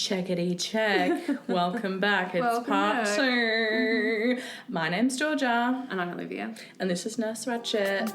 Checkity check. Welcome back. It's Welcome part back. 2. My name's Georgia. And I'm Olivia. And this is Nurse Ratchet.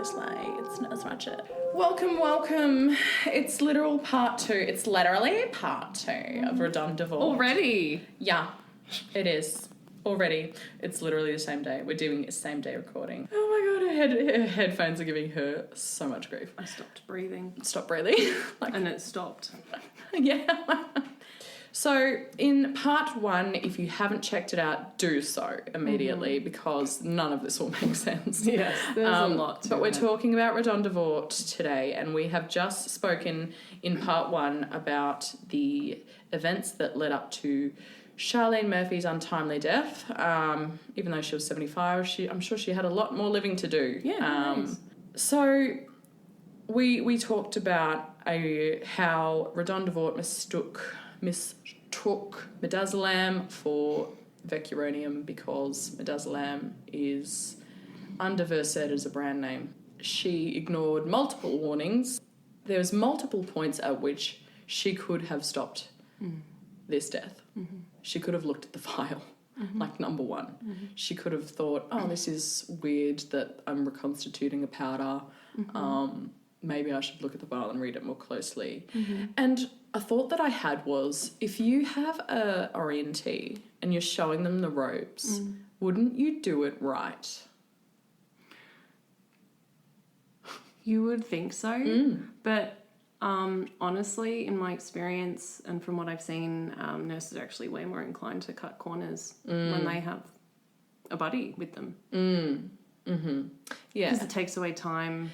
Slay. It's Nurse Ratchet. Welcome. It's literally part 2 of RaDonda Vaught. Already? Yeah, it is. Already. It's literally the same day. We're doing a same day recording. Oh my god, her headphones are giving her so much grief. I stopped breathing. Stop breathing. And it stopped. Yeah. So in part 1, if you haven't checked it out, do so immediately because none of this will make sense. Yes, there's a lot to But we're it. talking about RaDonda Vaught today, and we have just spoken in part 1 about the events that led up to Charlene Murphy's untimely death. Even though she was 75, I'm sure she had a lot more living to do. Yeah, nice. So we talked about how RaDonda Vaught mistook midazolam for vecuronium because midazolam is undiversed as a brand name. She ignored multiple warnings. There was multiple points at which she could have stopped this death. Mm-hmm. She could have looked at the file, like number 1. Mm-hmm. She could have thought, oh, this is weird that I'm reconstituting a powder. Mm-hmm. Maybe I should look at the file and read it more closely. Mm-hmm. And a thought that I had was, if you have a orientee and you're showing them the ropes, wouldn't you do it right? You would think so. But honestly, in my experience and from what I've seen, nurses are actually way more inclined to cut corners when they have a buddy with them. Mm-hmm. Yeah. Because it takes away time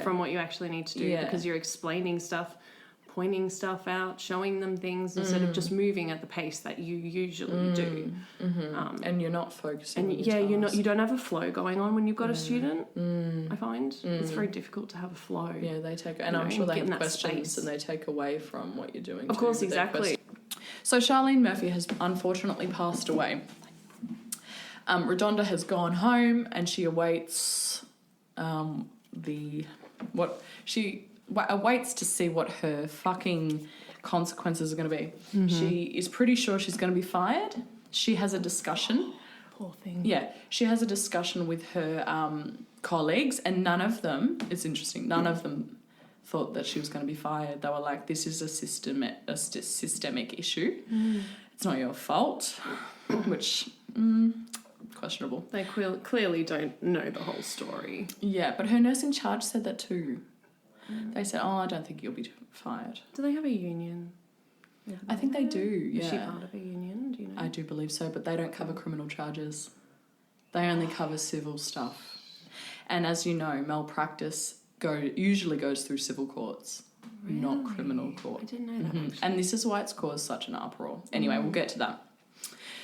from what you actually need to do because you're explaining stuff, pointing stuff out, showing them things instead of just moving at the pace that you usually do. Mm-hmm. And you're not focusing on you don't have a flow going on when you've got a student, I find. It's very difficult to have a flow. Yeah, they take, and I'm sure they have questions and they take away from what you're doing. Of course, exactly. So Charlene Murphy has unfortunately passed away. RaDonda has gone home and she awaits awaits to see what her fucking consequences are going to be. Mm-hmm. She is pretty sure she's going to be fired. She has a discussion. Poor thing. Yeah, she has a discussion with her colleagues, and none of them, it's interesting, none of them thought that she was going to be fired. They were like, this is a systemic issue. It's not your fault, which... questionable. They clearly don't know the whole story. Yeah, but her nurse in charge said that too. They said, I don't think you'll be fired. Do they have a union? I think they do, yeah. Is she part of a union? Do you know? I do believe so, but they don't cover criminal charges. They only cover civil stuff. And as you know, malpractice usually goes through civil courts, not criminal court. I didn't know that, actually. And this is why it's caused such an uproar. Anyway, we'll get to that.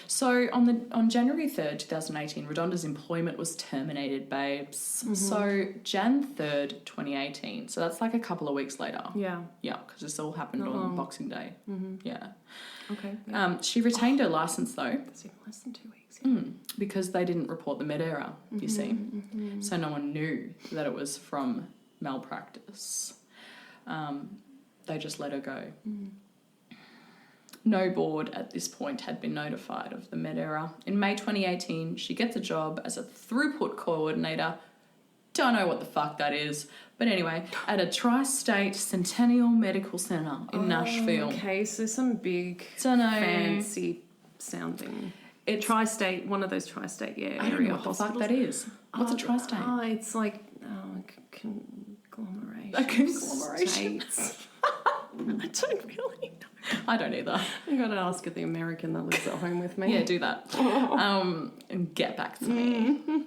So on January 3rd, 2018, RaDonda's employment was terminated, babes. Mm-hmm. So Jan 3rd, 2018. So that's like a couple of weeks later. Yeah. Yeah, because this all happened on Boxing Day. Mm-hmm. Yeah. Okay. Yeah. She retained her licence though. That's in less than 2 weeks. Yeah. Because they didn't report the med error, you see. Mm-hmm. So no one knew that it was from malpractice. They just let her go. Mm. No board at this point had been notified of the med error. In May 2018, she gets a job as a throughput coordinator. Don't know what the fuck that is. But anyway, at a Tri-State Centennial Medical Centre in Nashville. Okay, so some big, fancy sounding. Tri-State, one of those Tri-State area hospitals. I don't know what the fuck that is. What's a Tri-State? Oh, it's like conglomeration. A conglomeration. I don't really know. I don't either. I've got to ask the American that lives at home with me. Yeah, do that. And get back to me.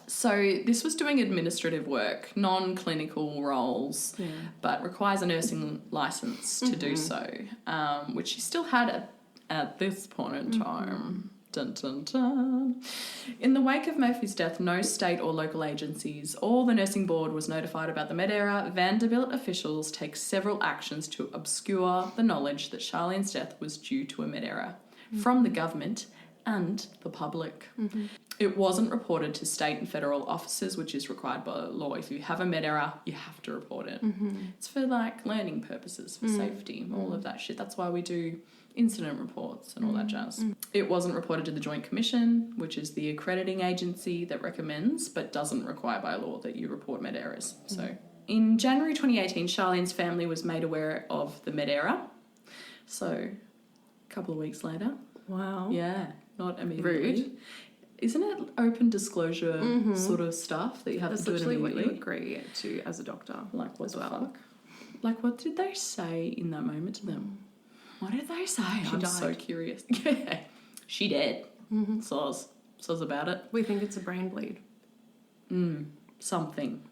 So this was doing administrative work, non-clinical roles, but requires a nursing licence to do so, which she still had at this point in time. Dun, dun, dun. In the wake of Murphy's death, no state or local agencies or the nursing board was notified about the med error. Vanderbilt officials take several actions to obscure the knowledge that Charlene's death was due to a med error from the government and the public. It wasn't reported to state and federal officers, which is required by law. If you have a med error, you have to report it. It's for like learning purposes, for safety, all of that shit. That's why we do incident reports and all that jazz. It wasn't reported to the Joint Commission, which is the accrediting agency that recommends but doesn't require by law that you report med errors. So in January 2018, Charlene's family was made aware of the med error. So a couple of weeks later. Wow. Yeah, not immediately. Rude. Isn't it open disclosure sort of stuff that you have That's to do it literally immediately? what you agree to as a doctor. Like, what as the well. fuck? Like, what did they say in that moment to them? What did they say? I'm died. so curious. Yeah, she dead. Soz about it. We think it's a brain bleed. Something.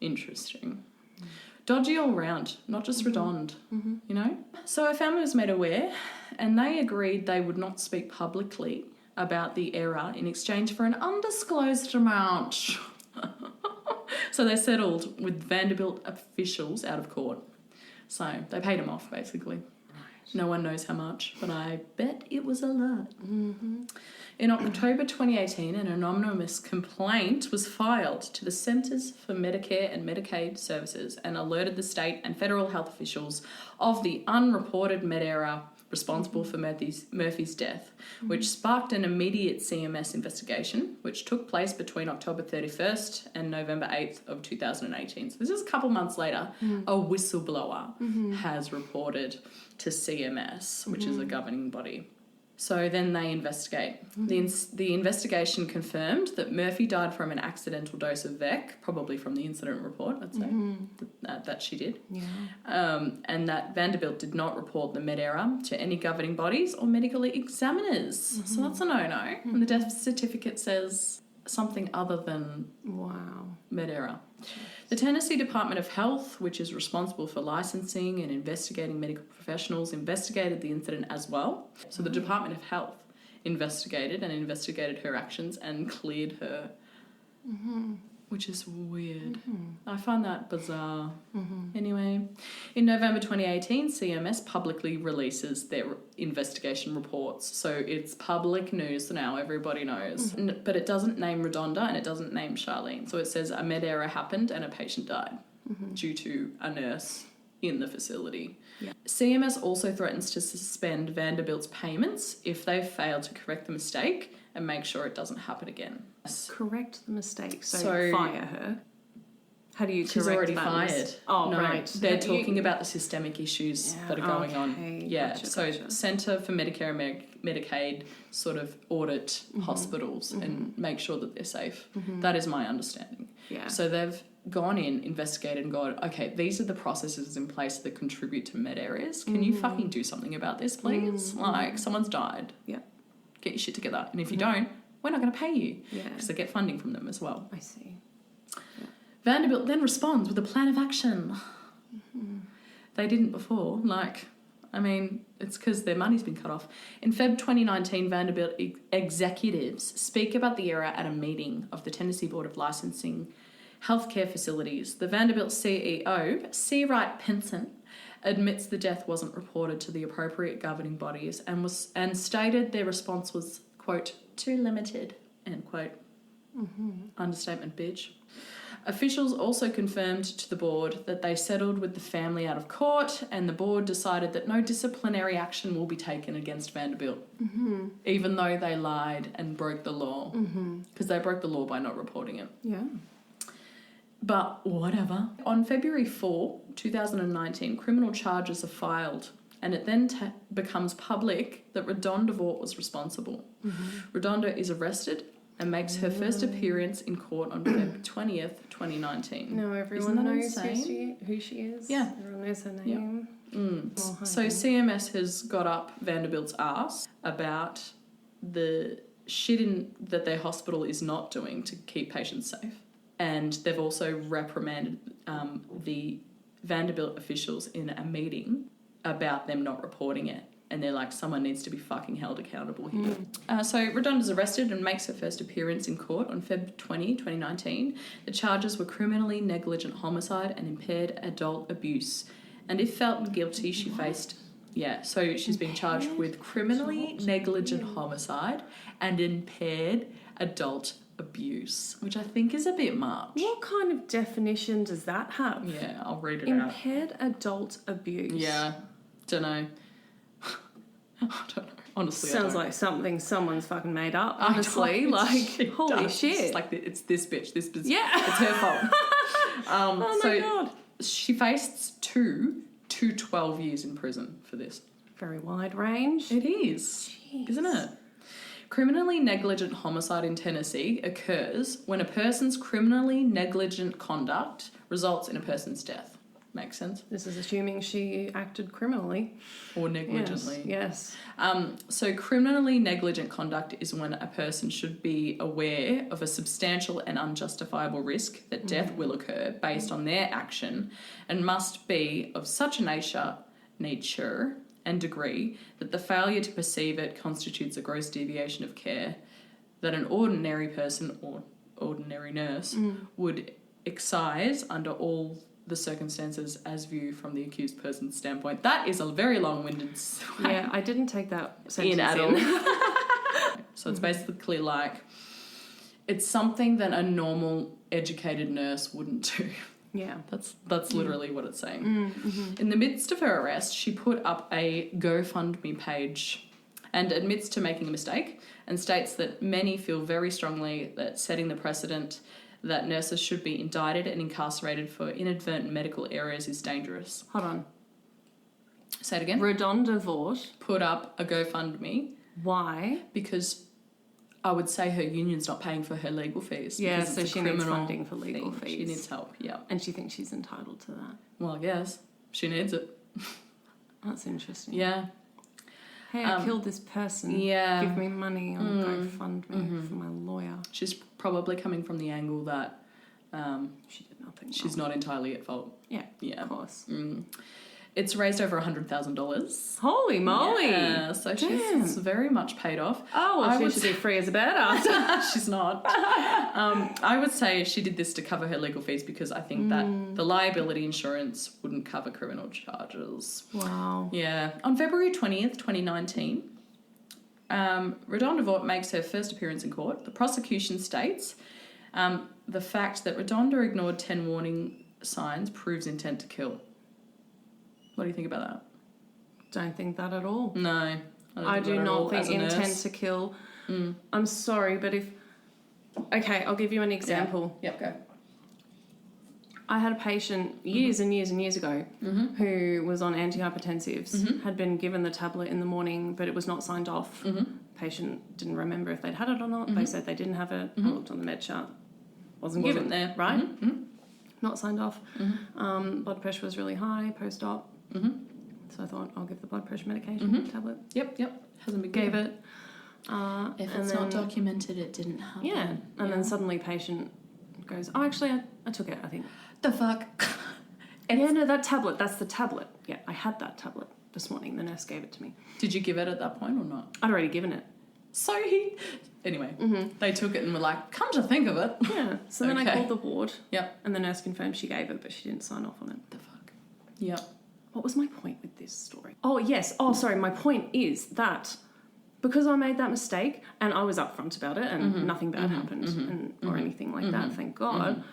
Interesting. Dodgy all round, not just RaDonda, you know? So her family was made aware and they agreed they would not speak publicly about the error in exchange for an undisclosed amount. So they settled with Vanderbilt officials out of court. So they paid him off, basically. No one knows how much, but I bet it was a lot. In October 2018, an anonymous complaint was filed to the Centers for Medicare and Medicaid Services and alerted the state and federal health officials of the unreported med error responsible for Murphy's death, which sparked an immediate CMS investigation, which took place between October 31st and November 8th of 2018. So this is a couple months later. A whistleblower has reported to CMS, which is a governing body. So then they investigate. The investigation confirmed that Murphy died from an accidental dose of VEC, probably from the incident report, let's say, that she did. And that Vanderbilt did not report the med error to any governing bodies or medical examiners. So that's a no-no. And the death certificate says something other than med error. The Tennessee Department of Health, which is responsible for licensing and investigating medical professionals, investigated the incident as well. So the Department of Health investigated her actions and cleared her, which is weird. I find that bizarre. Anyway, in November 2018, CMS publicly releases their investigation reports. So it's public news now, everybody knows. But it doesn't name RaDonda and it doesn't name Charlene. So it says a med error happened and a patient died due to a nurse in the facility. CMS also threatens to suspend Vanderbilt's payments if they fail to correct the mistake and make sure it doesn't happen again. Correct the mistake, so fire her. How do you correct She's already that fired. Oh, no, right. They're talking about the systemic issues that are going on. Yeah, Gotcha. Centre for Medicare and Medicaid sort of audit hospitals and make sure that they're safe. That is my understanding. Yeah. So they've gone in, investigated and gone, okay, these are the processes in place that contribute to med errors. Can you fucking do something about this, please? Like, someone's died. Yeah. Get your shit together. And if you don't, we're not going to pay you. Yeah. Because they get funding from them as well. I see. Vanderbilt then responds with a plan of action. They didn't before. It's because their money's been cut off. In Feb 2019, Vanderbilt executives speak about the error at a meeting of the Tennessee Board of Licensing Healthcare Facilities. The Vanderbilt CEO, C. Wright Penson, admits the death wasn't reported to the appropriate governing bodies and stated their response was, quote, too limited, end quote. Understatement, bitch. Officials also confirmed to the board that they settled with the family out of court and the board decided that no disciplinary action will be taken against Vanderbilt, even though they lied and broke the law, because they broke the law by not reporting it. Yeah. But whatever. On February 4, 2019, criminal charges are filed and it then becomes public that RaDonda Vaught was responsible. RaDonda is arrested and makes her first appearance in court on February 20th, 2019. No, everyone knows who she is. Yeah. Everyone knows her name. So CMS has got up Vanderbilt's ass about the shit that their hospital is not doing to keep patients safe. And they've also reprimanded the Vanderbilt officials in a meeting about them not reporting it. and they're like, someone needs to be fucking held accountable here. So RaDonda's arrested and makes her first appearance in court on Feb 20, 2019. The charges were criminally negligent homicide and impaired adult abuse. And if felt guilty, she faced... Yeah, so she's being charged with criminally negligent homicide and impaired adult abuse, which I think is a bit much. What kind of definition does that have? Yeah, I'll read it out. Impaired adult abuse. Yeah, don't know. I don't know. Honestly, sounds like something someone's fucking made up. Honestly, like holy shit! It's like it's this bitch. This bitch. Yeah, it's her fault. Oh my god! She faced two to 12 years in prison for this. Very wide range. It is, isn't it? Criminally negligent homicide in Tennessee occurs when a person's criminally negligent conduct results in a person's death. Makes sense? This is assuming she acted criminally. Or negligently. Yes. So criminally negligent conduct is when a person should be aware of a substantial and unjustifiable risk that death will occur based on their action and must be of such a nature and degree that the failure to perceive it constitutes a gross deviation of care that an ordinary person or ordinary nurse would excise under all the circumstances as viewed from the accused person's standpoint. That is a very long-winded... Yeah, I didn't take that sentence in at all. So it's basically like, it's something that a normal educated nurse wouldn't do. Yeah. That's literally what it's saying. In the midst of her arrest, she put up a GoFundMe page and admits to making a mistake and states that many feel very strongly that setting the precedent that nurses should be indicted and incarcerated for inadvertent medical errors is dangerous. Hold on. Say it again. RaDonda Vaught Put up a GoFundMe. Why? Because I would say her union's not paying for her legal fees. Yeah, so she needs funding for legal fees. She needs help, yeah. And she thinks she's entitled to that. Well, I guess. She needs it. That's interesting. Yeah. Hey, I killed this person. Yeah. Give me money on GoFundMe for my lawyer. She's probably coming from the angle that she did nothing she's wrong. not entirely at fault. Yeah, yeah, of course. It's raised over $100,000. Holy moly! Yeah, so she's very much paid off. Oh, well, she should be free as a badass. She's not. I would say she did this to cover her legal fees because I think that the liability insurance wouldn't cover criminal charges. Wow. Yeah. On February 20th, 2019, RaDonda Vaught makes her first appearance in court. The prosecution states the fact that RaDonda ignored 10 warning signs proves intent to kill. What do you think about that? Don't think that at all. No. I do not think intent to kill. I'm sorry, but if... Okay, I'll give you an example. Yep, go. I had a patient years and years and years ago who was on antihypertensives, had been given the tablet in the morning, but it was not signed off. Patient didn't remember if they'd had it or not. They said they didn't have it. I looked on the med chart. Wasn't given there. Right? Not signed off. Blood pressure was really high post-op. So I thought, I'll give the blood pressure medication tablet. Yep. Hasn't been Gave given. it. If it's not documented, it didn't happen. Yeah. And then suddenly patient goes, oh, actually, I took it, I think. The fuck? Yeah, no, that tablet, that's the tablet. Yeah, I had that tablet this morning. The nurse gave it to me. Did you give it at that point or not? I'd already given it. So anyway, they took it and were like, come to think of it. Yeah. So then I called the ward. Yep. And the nurse confirmed she gave it, but she didn't sign off on it. The fuck? Yep. What was my point with this story? Oh, yes. Oh, sorry. My point is that because I made that mistake and I was upfront about it and nothing bad happened or anything like that, thank God.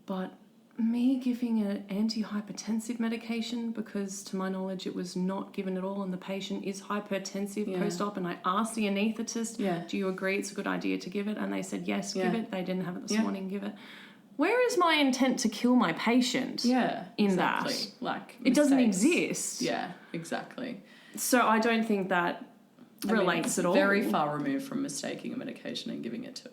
But me giving an antihypertensive medication because to my knowledge it was not given at all and the patient is hypertensive post-op and I asked the anaesthetist, do you agree it's a good idea to give it? And they said, yes, give it. They didn't have it this morning, give it. Where is my intent to kill my patient in exactly. that? Like it doesn't exist. Yeah, exactly. So I don't think that relates at all. Very far removed from mistaking a medication and giving it to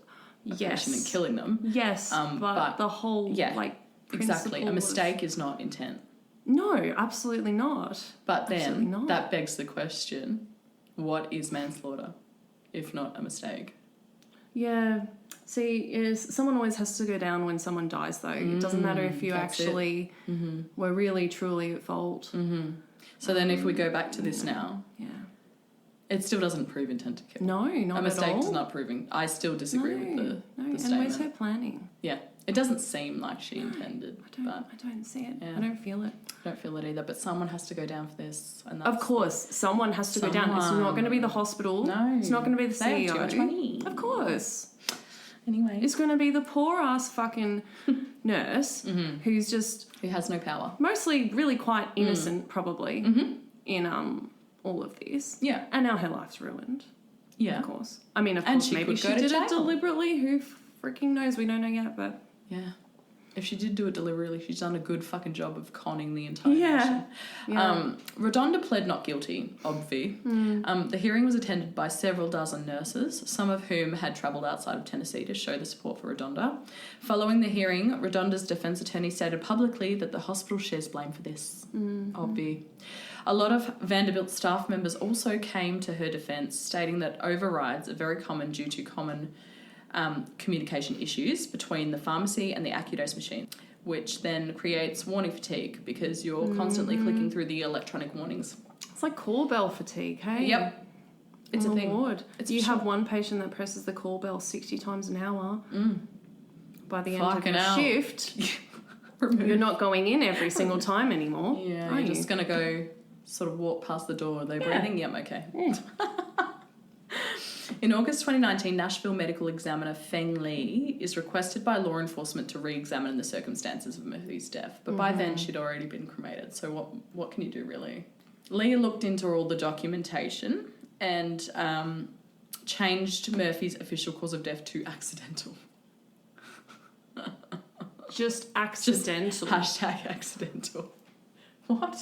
a patient and killing them. Yes, but the whole exactly. A mistake is not intent. No, absolutely not. But then that begs the question, what is manslaughter if not a mistake? Yeah. See, someone always has to go down when someone dies, though. It doesn't matter if you actually were really, truly at fault. So then if we go back to this now, Yeah. it still doesn't prove intent to kill. No, not at all. A mistake does not proving. I still disagree with the and statement. where's her planning? Yeah. It doesn't seem like she intended. I don't see it. Yeah. I don't feel it. I don't feel it either, but someone has to go down for this. And that's, Of course, someone has to go down. It's not going to be the hospital. No. It's not going to be the They have CEO. too much money. Of course. Anyway. It's going to be the poor ass fucking nurse who's just Who has no power. mostly really quite innocent, probably, in all of this. Yeah. And now her life's ruined. Yeah. Of course. I mean, of And course, she maybe could she go to did jail. it deliberately. Who freaking knows? We don't know yet, but... Yeah. If she did do it deliberately, she's done a good fucking job of conning the entire Yeah. nation. Yeah. RaDonda pled not guilty, The hearing was attended by several dozen nurses, some of whom had travelled outside of Tennessee to show the support for RaDonda. Following the hearing, RaDonda's defence attorney stated publicly that the hospital shares blame for this. A lot of Vanderbilt staff members also came to her defence, stating that overrides are very common due to common communication issues between the pharmacy and the AccuDose machine, which then creates warning fatigue because you're constantly clicking through the electronic warnings. It's like call bell fatigue, hey? Yep. It's a thing. Lord. It's you for have sure. one patient that presses the call bell 60 times an hour. By the end Fucking of hell. the shift, you're not going in every single time anymore. Yeah, are you're you? just going to go sort of walk past the door. Are they breathing? Yep, okay. In August 2019, Nashville medical examiner Feng Li is requested by law enforcement to re-examine the circumstances of Murphy's death. But by then, she'd already been cremated. So what can you do, really? Li looked into all the documentation and changed Murphy's official cause of death to accidental. Just accidental. Hashtag accidental. What?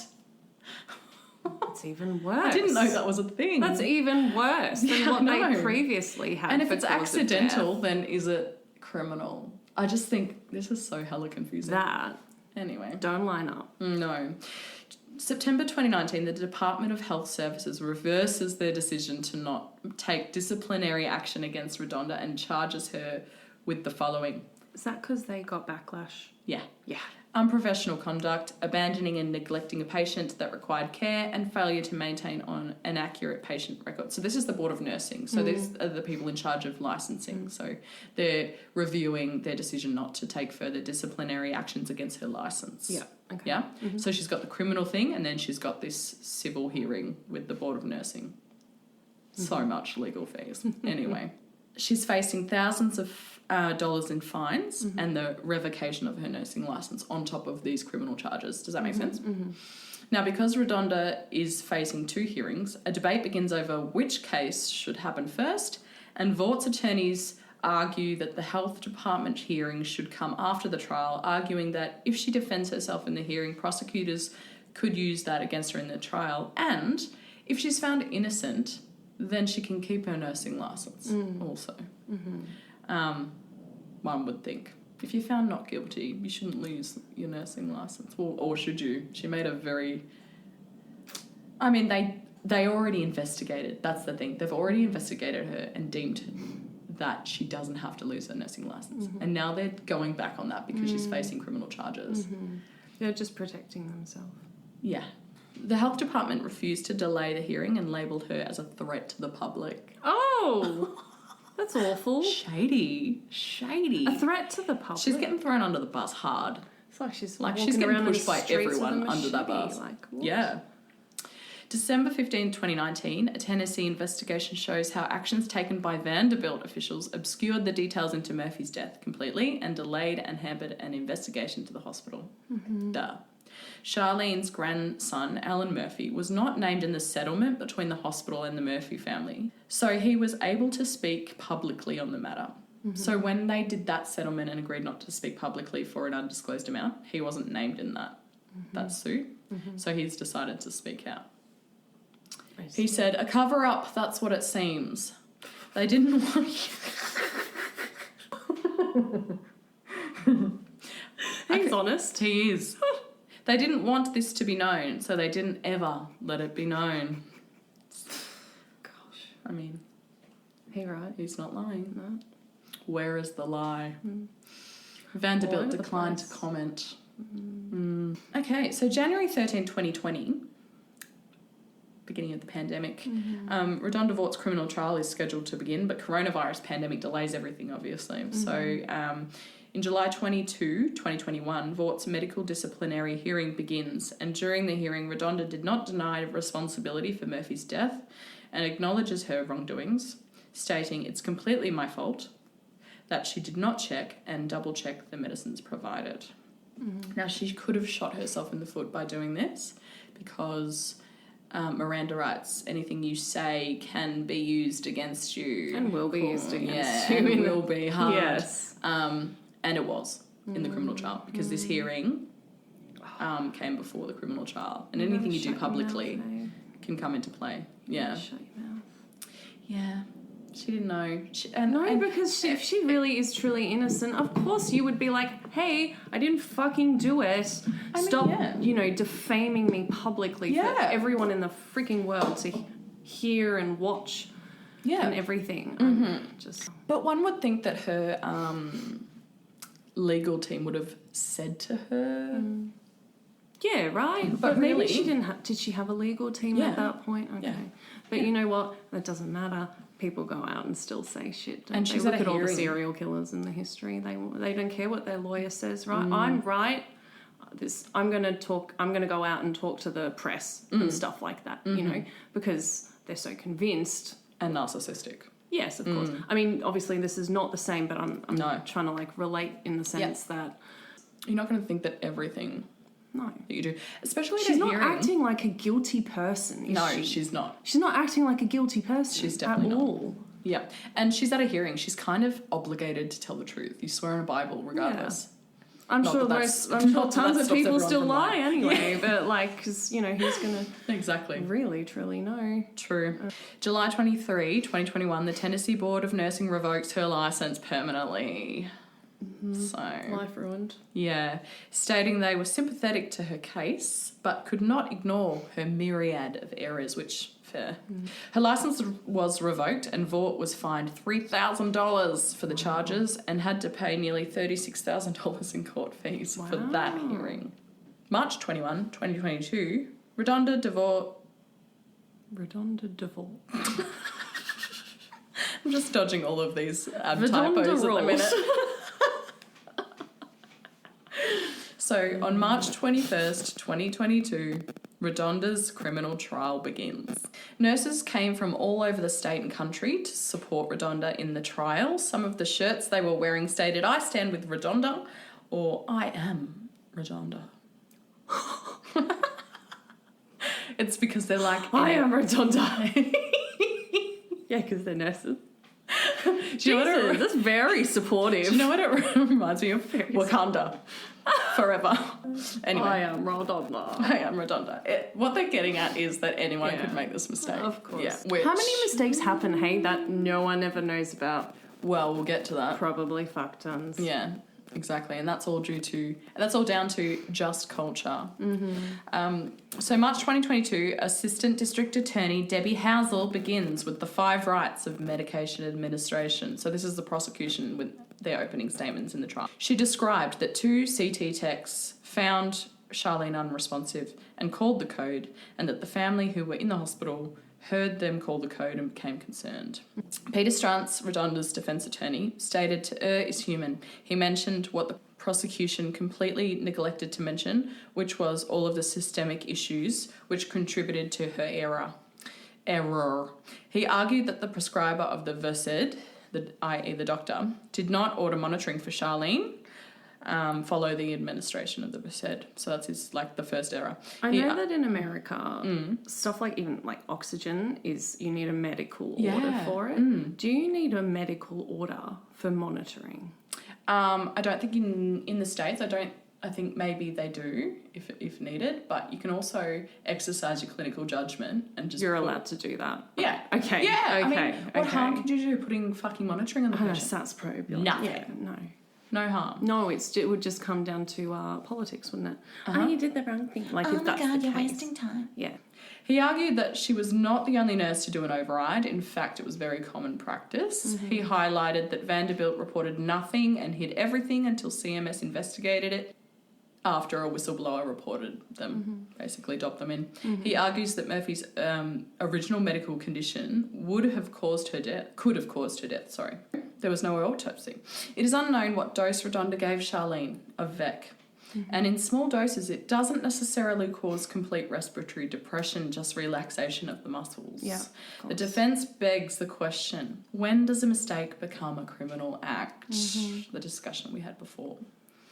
That's even worse. I didn't know that was a thing. That's even worse than what no. they previously had. And if for it's cause of accidental, death. then is it criminal? I just think this is so hella confusing. That Anyway. don't line up. No. September 2019, the Department of Health Services reverses their decision to not take disciplinary action against RaDonda and charges her with the following. Is that because they got backlash? Yeah. Yeah. Unprofessional conduct, abandoning and neglecting a patient that required care, and failure to maintain on an accurate patient record. So this is the Board of Nursing. So these are the people in charge of licensing. So they're reviewing their decision not to take further disciplinary actions against her license. Yeah. Okay. Yeah? So she's got the criminal thing, and then she's got this civil hearing with the Board of Nursing. So much legal fees. Anyway, she's facing thousands of dollars in fines and the revocation of her nursing license on top of these criminal charges. Does that make sense? Now, because RaDonda is facing two hearings, a debate begins over which case should happen first, and Vaught's attorneys argue that the health department hearing should come after the trial, arguing that if she defends herself in the hearing, prosecutors could use that against her in the trial, and if she's found innocent, then she can keep her nursing license also. One would think. If you're found not guilty, you shouldn't lose your nursing license. Well, or should you? She made a very... I mean, they already investigated. That's the thing. They've already investigated her and deemed that she doesn't have to lose her nursing license. And now they're going back on that because she's facing criminal charges. They're just protecting themselves. Yeah. The health department refused to delay the hearing and labelled her as a threat to the public. Oh! That's awful. Shady. A threat to the public. She's getting thrown under the bus hard. It's like she's She's walking getting around pushed in by the streets with everyone a under that machete. bus. Like, what? Yeah. December 15, 2019, a Tennessee investigation shows how actions taken by Vanderbilt officials obscured the details into Murphy's death completely and delayed and hampered an investigation to the hospital. Duh. Charlene's grandson, Alan Murphy, was not named in the settlement between the hospital and the Murphy family, so he was able to speak publicly on the matter. So when they did that settlement and agreed not to speak publicly for an undisclosed amount, he wasn't named in that suit, so he's decided to speak out. He said, "A cover-up, that's what it seems. They didn't want..." He's honest. He is. They didn't want this to be known, so they didn't ever let it be known. Gosh. I mean, He right? he's not lying. No. Where is the lie? Vanderbilt All over the declined to place. comment. Okay, so January 13, 2020, beginning of the pandemic. RaDonda Vaught's criminal trial is scheduled to begin, but coronavirus pandemic delays everything, obviously. So in July 2021, Vaught's medical disciplinary hearing begins, and during the hearing, RaDonda did not deny responsibility for Murphy's death and acknowledges her wrongdoings, stating, "It's completely my fault that she did not check and double-check the medicines provided." Now, she could have shot herself in the foot by doing this because Miranda writes, anything you say can be used against you. And will be used against you. And it will be hard. Yes. And it was in the criminal trial because this hearing came before the criminal trial. And anything you do publicly can come into play. Yeah. Shut your mouth. Yeah. She didn't know. Because if she really is truly innocent, of course you would be like, hey, I didn't fucking do it. Stop, defaming me publicly for everyone in the freaking world to hear and watch and everything. But one would think that her legal team would have said to her... Yeah, right. But maybe really, she didn't. Did she have a legal team at that point? Okay. Yeah. But you know what? That doesn't matter. People go out and still say shit. And she's look at all the serial killers in the history. They don't care what their lawyer says. Right? I'm right. I'm going to go out and talk to the press and stuff like that. You know, because they're so convinced and narcissistic. Yes, of course. I mean, obviously, this is not the same, but I'm trying to relate in the sense that you're not going to think that everything. No. That you do. Especially she's not acting like a guilty person, is she? She's not. She's not acting like a guilty person. She's definitely at all. Yeah. And she's at a hearing. She's kind of obligated to tell the truth. You swear on a Bible regardless. Yeah. I'm sure tons of people still lie anyway, but because, who's going to exactly really, truly know. True. July 23, 2021, the Tennessee Board of Nursing revokes her license permanently. So life ruined. Yeah, stating they were sympathetic to her case but could not ignore her myriad of errors, which fair. Her license was revoked and Vaught was fined $3,000 for the charges and had to pay nearly $36,000 in court fees for that hearing. March 21, 2022, RaDonda Vaught. I'm just dodging all of these typos at the minute. So, on March 21st, 2022, RaDonda's criminal trial begins. Nurses came from all over the state and country to support RaDonda in the trial. Some of the shirts they were wearing stated, "I stand with RaDonda," or "I am RaDonda." It's because they're like, I am RaDonda. Yeah, because they're nurses. Jesus, that's very supportive. Do you know what it reminds me of? Wakanda. Forever. Anyway. I am RaDonda. I am RaDonda. What they're getting at is that anyone could make this mistake. Of course. Yeah. How many mistakes happen, hey, that no one ever knows about? Well, we'll get to that. Probably fuck tons. Yeah, exactly. And that's all down to just culture. So March 2022, Assistant District Attorney Debbie Housel begins with the 5 rights of medication administration. So this is the prosecution with their opening statements in the trial. She described that 2 CT techs found Charlene unresponsive and called the code, and that the family who were in the hospital heard them call the code and became concerned. Peter Strantz, RaDonda's defence attorney, stated to err is human. He mentioned what the prosecution completely neglected to mention, which was all of the systemic issues which contributed to her error. He argued that the prescriber of the Versed, i.e. the doctor, did not order monitoring for Charlene, follow the administration of the Versed. So that's his, the first error. I know that in America, stuff even oxygen is, you need a medical order for it. Do you need a medical order for monitoring? I don't think in the States, I think maybe they do if needed, but you can also exercise your clinical judgment and just... You're allowed to do that? Yeah. Okay. Yeah. Okay. What harm could you do putting fucking monitoring on the patient? Sats probe. Nothing. Yeah, no. No harm. No, it would just come down to politics, wouldn't it? Oh, you did the wrong thing. If that's the case. You're wasting time. Yeah. He argued that she was not the only nurse to do an override. In fact, it was very common practice. He highlighted that Vanderbilt reported nothing and hid everything until CMS investigated it. after a whistleblower reported them, basically dobbed them in. He argues that Murphy's original medical condition could have caused her death. There was no autopsy. It is unknown what dose RaDonda gave Charlene of Vec. And in small doses, it doesn't necessarily cause complete respiratory depression, just relaxation of the muscles. Yeah, the defence begs the question, when does a mistake become a criminal act? The discussion we had before.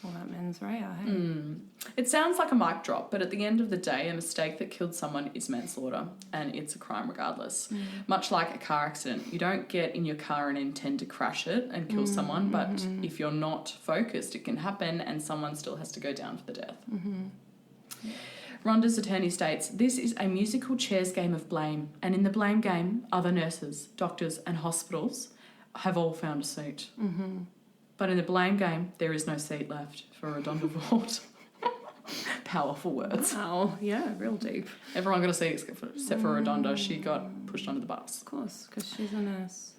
Well, that mens rea, hey? It sounds like a mic drop, but at the end of the day, a mistake that killed someone is manslaughter, and it's a crime regardless. Much like a car accident, you don't get in your car and intend to crash it and kill someone, but if you're not focused, it can happen, and someone still has to go down for the death. Rhonda's attorney states, "This is a musical chairs game of blame, and in the blame game, other nurses, doctors, and hospitals have all found a seat. But in the blame game, there is no seat left for RaDonda Vaught." Powerful words. Wow, yeah, real deep. Everyone got a seat except for RaDonda. She got pushed under the bus. Of course, because she's a nurse.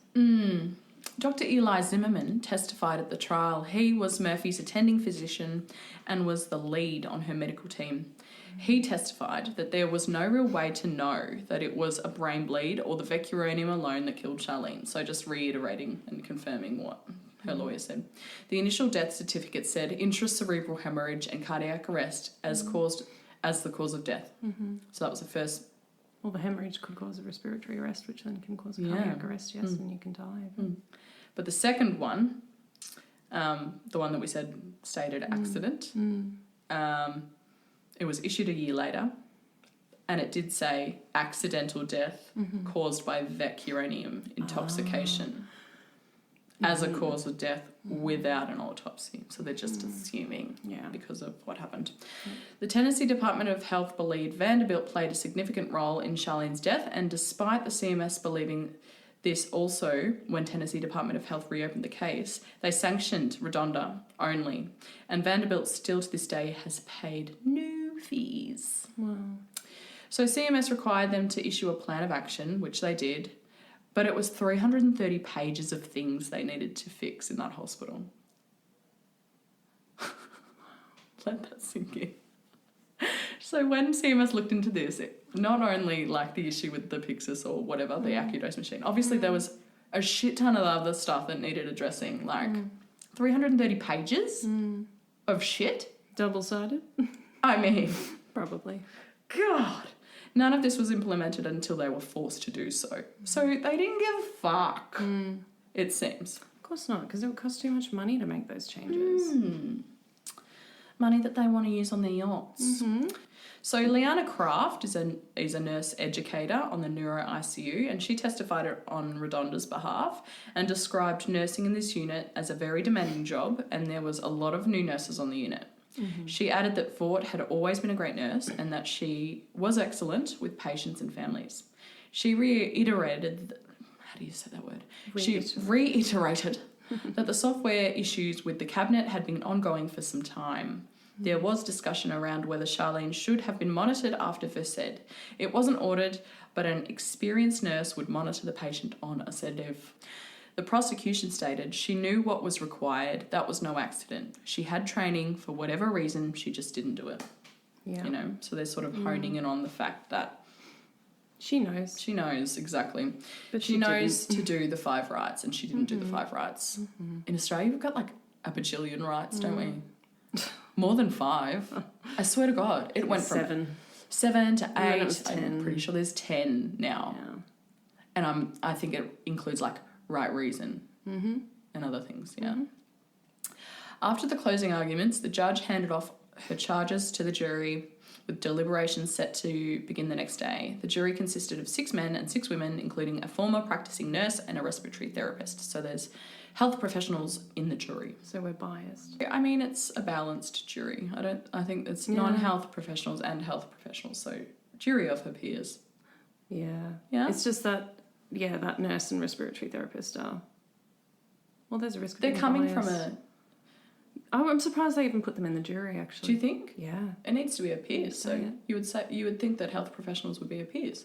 Dr. Eli Zimmerman testified at the trial. He was Murphy's attending physician and was the lead on her medical team. He testified that there was no real way to know that it was a brain bleed or the vecuronium alone that killed Charlene. So just reiterating and confirming what her lawyer said. The initial death certificate said intracerebral hemorrhage and cardiac arrest as the cause of death. So that was the first. Well, the hemorrhage could cause a respiratory arrest, which then can cause a cardiac arrest, yes, and you can die. But the second one, the one that we said stated accident, it was issued a year later, and it did say accidental death caused by vecuronium intoxication as a cause of death without an autopsy. So they're just assuming because of what happened. The Tennessee Department of Health believed Vanderbilt played a significant role in Charlene's death, and despite the CMS believing this also, when Tennessee Department of Health reopened the case, they sanctioned RaDonda only, and Vanderbilt still to this day has paid no fees. Wow. So CMS required them to issue a plan of action, which they did, but it was 330 pages of things they needed to fix in that hospital. Let that sink in. So when CMS looked into this, not only like the issue with the Pyxis or whatever, the AccuDose machine, obviously there was a shit ton of other stuff that needed addressing, like 330 pages of shit. Double-sided? I mean, probably. God. None of this was implemented until they were forced to do so. So they didn't give a fuck, it seems. Of course not, because it would cost too much money to make those changes. Money that they want to use on their yachts. So Leanna Kraft is a nurse educator on the neuro ICU, and she testified on RaDonda's behalf and described nursing in this unit as a very demanding job, and there was a lot of new nurses on the unit. She added that Vaught had always been a great nurse and that she was excellent with patients and families. She reiterated, how do you say that word? She reiterated that the software issues with the cabinet had been ongoing for some time. There was discussion around whether Charlene should have been monitored after first aid. It wasn't ordered, but an experienced nurse would monitor the patient on a sedative. The prosecution stated she knew what was required. That was no accident. She had training for whatever reason. She just didn't do it. Yeah. You know, so they're sort of honing in on the fact that she knows. She knows, exactly. But she knows to do the 5 rights, and she didn't do the 5 rights. In Australia, we've got like a bajillion rights, don't we? More than 5. I swear to God. It went from 7 to 8. I'm pretty sure there's 10 now. Yeah. And I think it includes like right reason and other things, After the closing arguments, the judge handed off her charges to the jury with deliberations set to begin the next day. The jury consisted of 6 men and 6 women, including a former practicing nurse and a respiratory therapist. So there's health professionals in the jury. So we're biased. I mean, it's a balanced jury. I think it's non-health professionals and health professionals, so jury of her peers. Yeah. Yeah? It's just that, that nurse and respiratory therapist are... Well, there's a risk of they're coming bias. from a... I'm surprised they even put them in the jury, actually. Do you think? Yeah. It needs to be a peers, so you would think that health professionals would be a peers.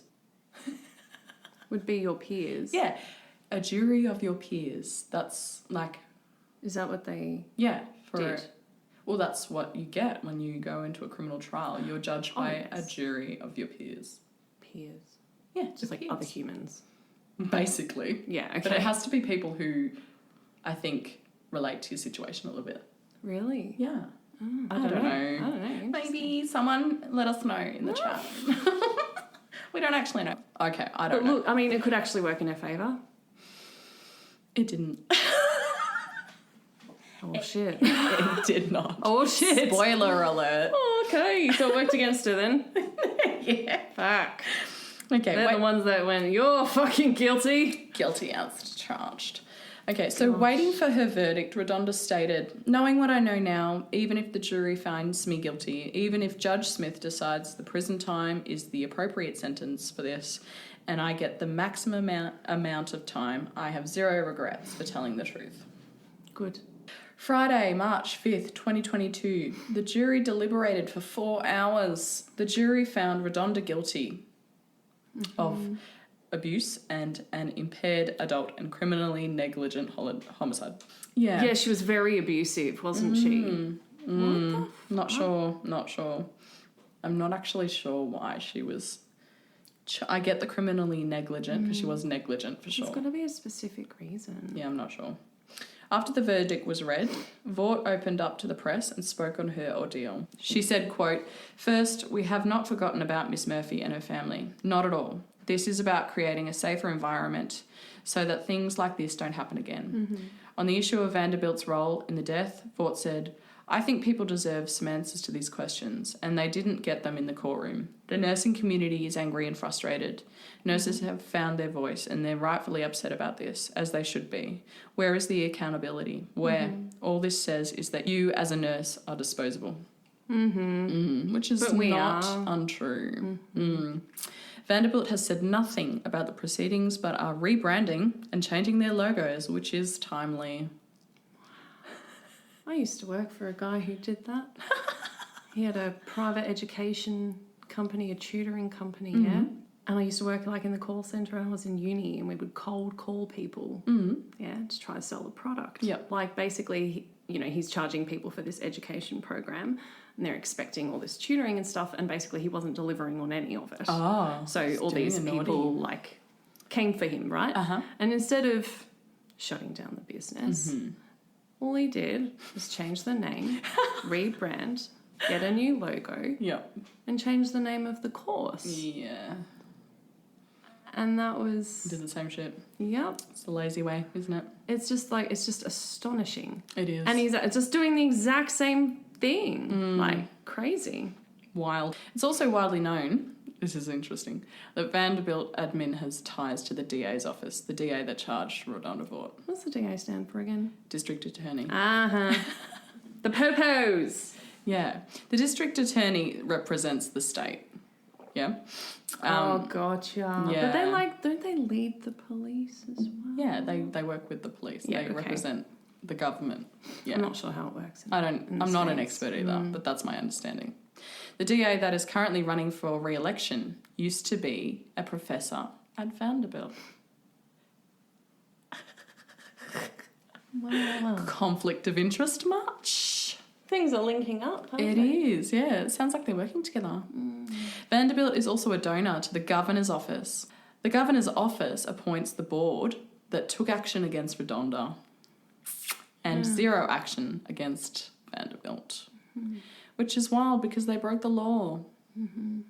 Would be your peers? Yeah. A jury of your peers. That's like... Is that what they did? Well, that's what you get when you go into a criminal trial. You're judged by a jury of your peers. Peers. Yeah, Just like other humans. Basically. Yeah, okay. But it has to be people who, I think, relate to your situation a little bit. Really? Yeah. Oh, I don't know. I don't know. Maybe someone let us know in the chat. We don't actually know. Okay, I don't know. Look, I mean, it could actually work in her favour. It didn't. Oh, shit. It did not. Oh, shit. Spoiler alert. Oh, okay. So it worked against her then? Yeah. Fuck. Okay, They're the ones that went, you're fucking guilty. Guilty as charged. Okay, so waiting for her verdict, RaDonda stated, knowing what I know now, even if the jury finds me guilty, even if Judge Smith decides the prison time is the appropriate sentence for this, and I get the maximum amount of time, I have zero regrets for telling the truth. Good. Friday, March 5th, 2022. The jury deliberated for 4 hours. The jury found RaDonda guilty of abuse and an impaired adult and criminally negligent homicide. Yeah. Yeah, she was very abusive, wasn't she? Not sure. I'm not actually sure why she was... I get the criminally negligent because she was negligent for sure. There's got to be a specific reason. Yeah, I'm not sure. After the verdict was read, Vaught opened up to the press and spoke on her ordeal. She said, quote, "First, we have not forgotten about Miss Murphy and her family. Not at all. This is about creating a safer environment so that things like this don't happen again." On the issue of Vanderbilt's role in the death, Vaught said, "I think people deserve some answers to these questions, and they didn't get them in the courtroom. The nursing community is angry and frustrated. Nurses have found their voice, and they're rightfully upset about this, as they should be. Where is the accountability? Where? All this says is that you, as a nurse, are disposable." Which is not untrue. Vanderbilt has said nothing about the proceedings, but are rebranding and changing their logos, which is timely. I used to work for a guy who did that. He had a private education company, a tutoring company, yeah. And I used to work like in the call centre. I was in uni, and we would cold call people, yeah, to try to sell the product. Yep. Like basically, you know, he's charging people for this education program, and they're expecting all this tutoring and stuff, and basically he wasn't delivering on any of it. Oh, so all these people like came for him, right? And instead of shutting down the business. All he did was change the name, rebrand, get a new logo, and change the name of the course. Yeah. And that was... Did the same shit. Yep. It's the lazy way, isn't it? It's just like, it's just astonishing. It is. And he's just doing the exact same thing. Like, crazy. Wild. It's also widely known, this is interesting, that Vanderbilt admin has ties to the DA's office, the DA that charged RaDonda Vaught. What's the DA stand for again? District Attorney. The popos. Yeah. The District Attorney represents the state. Yeah. Gotcha. Yeah. But they don't they lead the police as well? Yeah, they work with the police. Yeah, they okay. represent the government. Yeah. I'm not sure how it works. I'm not an expert either, but that's my understanding. The DA that is currently running for re-election used to be a professor at Vanderbilt. Wow. Conflict of interest much? Things are linking up, aren't It they? is, yeah. It sounds like they're working together. Vanderbilt is also a donor to the Governor's Office. The Governor's Office appoints the board that took action against RaDonda and zero action against Vanderbilt, which is wild because they broke the law,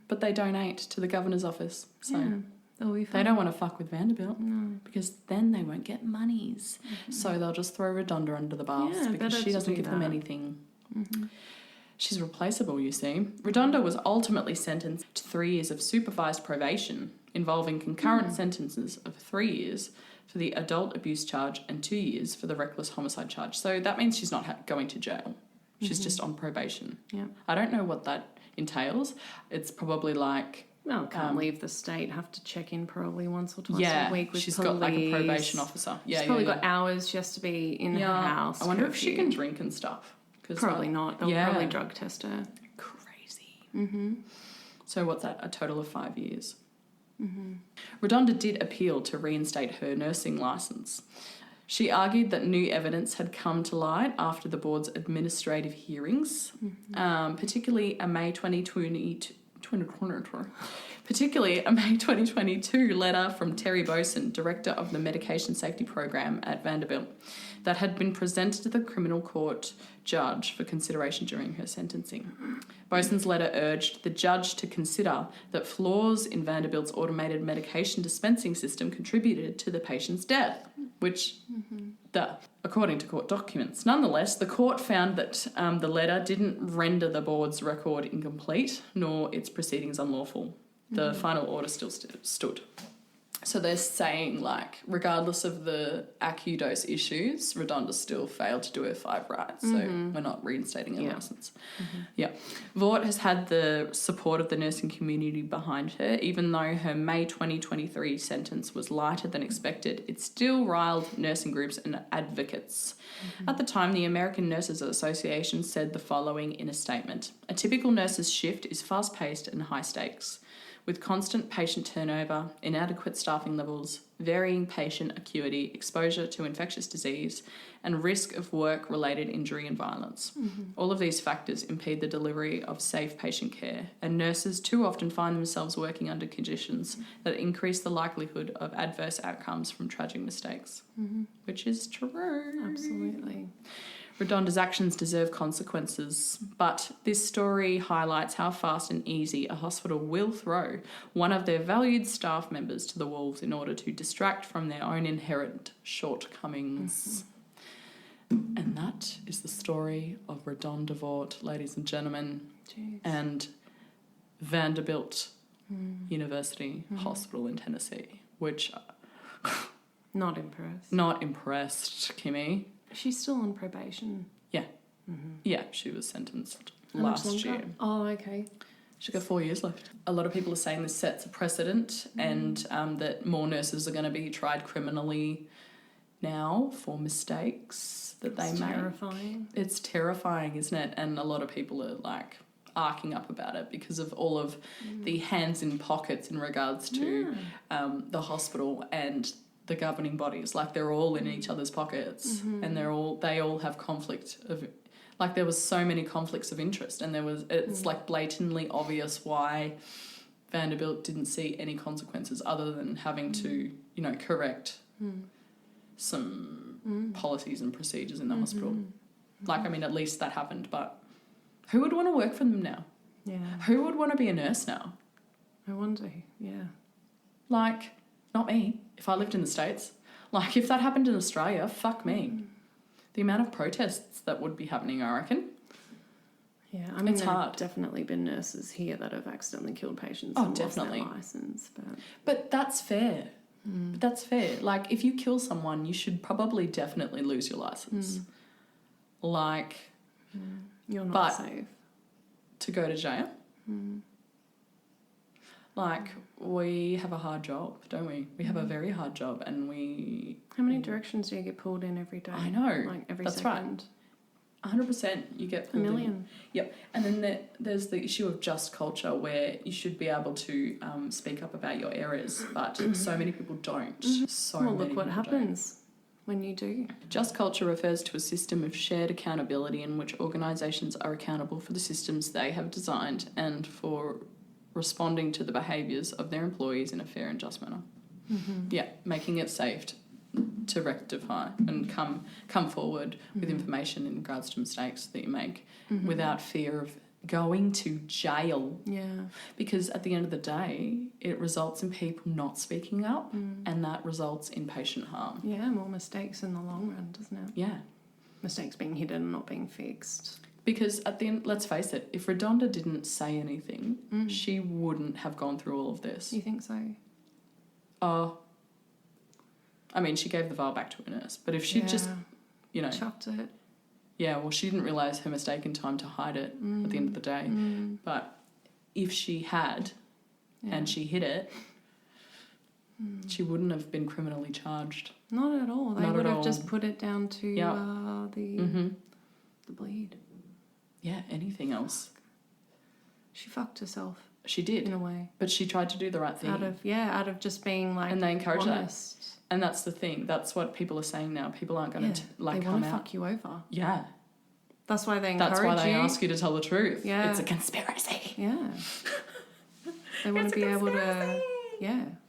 but they donate to the Governor's Office. So they don't want to fuck with Vanderbilt because then they won't get monies. So they'll just throw RaDonda under the bus because she doesn't give them anything. She's replaceable, you see. RaDonda was ultimately sentenced to 3 years of supervised probation involving concurrent sentences of 3 years for the adult abuse charge and 2 years for the reckless homicide charge. So that means she's not going to jail. She's just on probation. Yeah. I don't know what that entails. It's probably like... Well, can't leave the state, have to check in probably once or twice a week with she's police. got like a probation officer. Yeah, she's probably got hours. She has to be in her house. I wonder if she can drink and stuff. Probably not. They'll probably drug test her. Crazy. So what's that? A total of 5 years. RaDonda did appeal to reinstate her nursing licence. She argued that new evidence had come to light after the board's administrative hearings, particularly a May 2022 letter from Terry Boson, Director of the Medication Safety Program at Vanderbilt, that had been presented to the criminal court judge for consideration during her sentencing. Boson's letter urged the judge to consider that flaws in Vanderbilt's automated medication dispensing system contributed to the patient's death, which, according to court documents. Nonetheless, the court found that the letter didn't render the board's record incomplete, nor its proceedings unlawful. The final order still stood. So they're saying, like, regardless of the AccuDose issues, RaDonda still failed to do her 5 rights, so we're not reinstating her licence. Yeah. Vaught has had the support of the nursing community behind her. Even though her May 2023 sentence was lighter than expected, it still riled nursing groups and advocates. At the time, the American Nurses Association said the following in a statement: "A typical nurse's shift is fast-paced and high stakes, with constant patient turnover, inadequate staffing levels, varying patient acuity, exposure to infectious disease, and risk of work-related injury and violence. All of these factors impede the delivery of safe patient care, and nurses too often find themselves working under conditions that increase the likelihood of adverse outcomes from tragic mistakes." Which is true. Absolutely. RaDonda's actions deserve consequences, but this story highlights how fast and easy a hospital will throw one of their valued staff members to the wolves in order to distract from their own inherent shortcomings. And that is the story of RaDonda Vaught, ladies and gentlemen, and Vanderbilt University Hospital in Tennessee, which... Not impressed. Not impressed, Kimmy. She's still on probation. Yeah. Yeah, she was sentenced How much last longer? year. Oh, okay. She's got 4 years left. A lot of people are saying this sets a precedent and that more nurses are going to be tried criminally now for mistakes that they make. Terrifying. It's terrifying, isn't it? And a lot of people are like arcing up about it because of all of the hands in pockets in regards to the hospital and the governing bodies. Like, they're all in each other's pockets and they all have conflict of, like, there was so many conflicts of interest, and it's like blatantly obvious why Vanderbilt didn't see any consequences other than having to, you know, correct some policies and procedures in the hospital. Like, I mean, at least that happened, but who would want to work for them now? Yeah. Who would want to be a nurse now? I wonder, yeah. Like, not me. If I lived in the States, like, if that happened in Australia, fuck me. The amount of protests that would be happening, I reckon. Yeah, I mean, it's hard. Definitely been nurses here that have accidentally killed patients. Oh, and definitely. Lost their license, but that's fair. But that's fair. Like, if you kill someone, you should probably definitely lose your license. Like, you're not safe. To go to jail. Like, we have a hard job, don't we? We have a very hard job, and we... How many directions do you get pulled in every day? I know. Like, every that's second. Right. 100% you get pulled a million. in. Yep. And then there's the issue of just culture, where you should be able to speak up about your errors, but so many people don't. Well, look what happens when you do. Just culture refers to a system of shared accountability in which organisations are accountable for the systems they have designed and for responding to the behaviours of their employees in a fair and just manner. Yeah, making it safe to rectify and come forward with information in regards to mistakes that you make without fear of going to jail. Yeah. Because at the end of the day, it results in people not speaking up, and that results in patient harm. Yeah, more mistakes in the long run, doesn't it? Yeah. Mistakes being hidden and not being fixed. Because at the end, let's face it, if RaDonda didn't say anything, she wouldn't have gone through all of this. You think so? I mean, she gave the vial back to her nurse, but if she just, you know... chucked it. Yeah, well, she didn't realise her mistake in time to hide it at the end of the day. But if she had and she hid it, she wouldn't have been criminally charged. Not at all. They would have just put it down to the bleed. Yeah, anything else. She fucked herself. She did. In a way. But she tried to do the right thing. Out of just being like, and they encourage honest. that. And that's the thing. That's what people are saying now. People aren't going to come out. They want to fuck you over. Yeah. That's why they encourage you. That's why they ask you to tell the truth. Yeah. It's a conspiracy. Yeah. They want to be able to,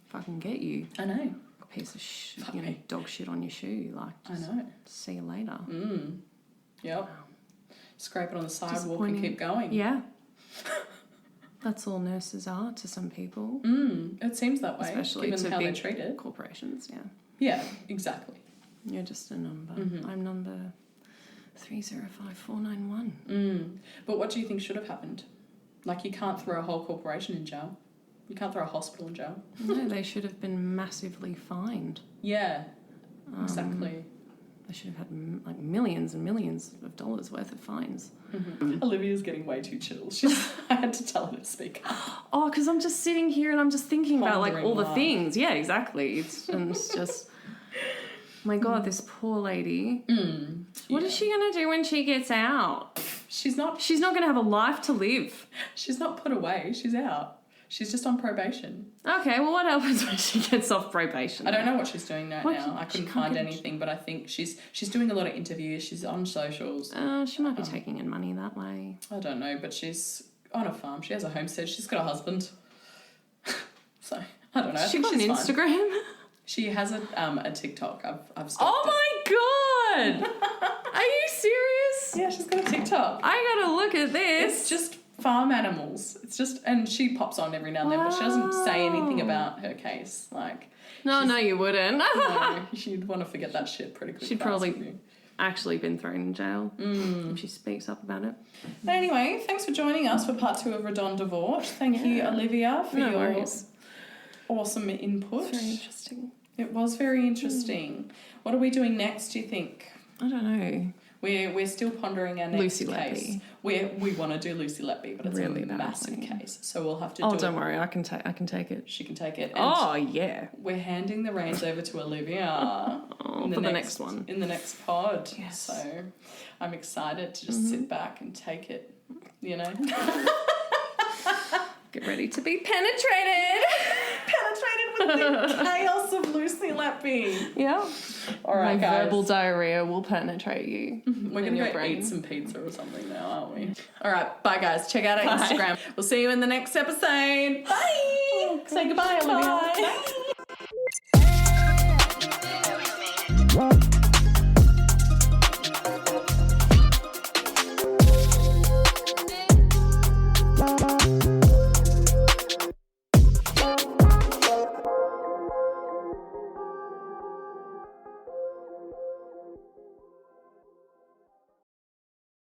fucking get you. I know. A piece of dog shit on your shoe. Like, I know. See you later. Yep. Scrape it on the sidewalk and keep going. Yeah. That's all nurses are to some people. It seems that way, especially given to how big they're treated. Corporations, yeah. Yeah, exactly. You're just a number. I'm number 305491. But what do you think should have happened? Like, you can't throw a whole corporation in jail. You can't throw a hospital in jail. No, they should have been massively fined. Yeah, exactly. They should have had like millions and millions of dollars worth of fines. Olivia's getting way too chill. I had to tell her to speak up. Oh, because I'm just sitting here and I'm just thinking about like all the life. things. Yeah, exactly. It's just, my God, this poor lady. What is she going to do when she gets out? She's not going to have a life to live. She's not put away. She's out. She's just on probation. Okay, well, what happens when she gets off probation? I don't know what she's doing right now. I couldn't find anything, but I think she's doing a lot of interviews. She's on socials. She might be taking in money that way. I don't know, but she's on a farm. She has a homestead. She's got a husband. So, I don't know. I think got an Instagram? Fine. She has a TikTok. I've stopped Oh my God! Are you serious? Yeah, she's got a TikTok. I gotta look at this. It's just farm animals. It's just, and she pops on every now and then, but she doesn't say anything about her case. Like, no, you wouldn't. No, she'd want to forget that shit pretty quick. She'd probably actually been thrown in jail if she speaks up about it. But anyway, thanks for joining us for part 2 of RaDonda Vaught. Thank you, Olivia, for your awesome input. It's very interesting. It was very interesting. What are we doing next, do you think? I don't know. We're still pondering our next Lucy case. Letby. We want to do Lucy Letby, but it's really a massive case, so we'll have to do it. Oh, don't worry, I can take it. She can take it. And yeah. We're handing the reins over to Olivia for the next one. In the next pod. Yes. So I'm excited to just sit back and take it, you know. Get ready to be penetrated. Penetrated with the chaos of Lucy Letby. Yeah. All right, guys. Verbal diarrhea will penetrate you. We're going to go eat some pizza or something now, aren't we? All right, bye, guys. Check out our Instagram. We'll see you in the next episode. Bye. Say goodbye, Olivia. Bye. Bye.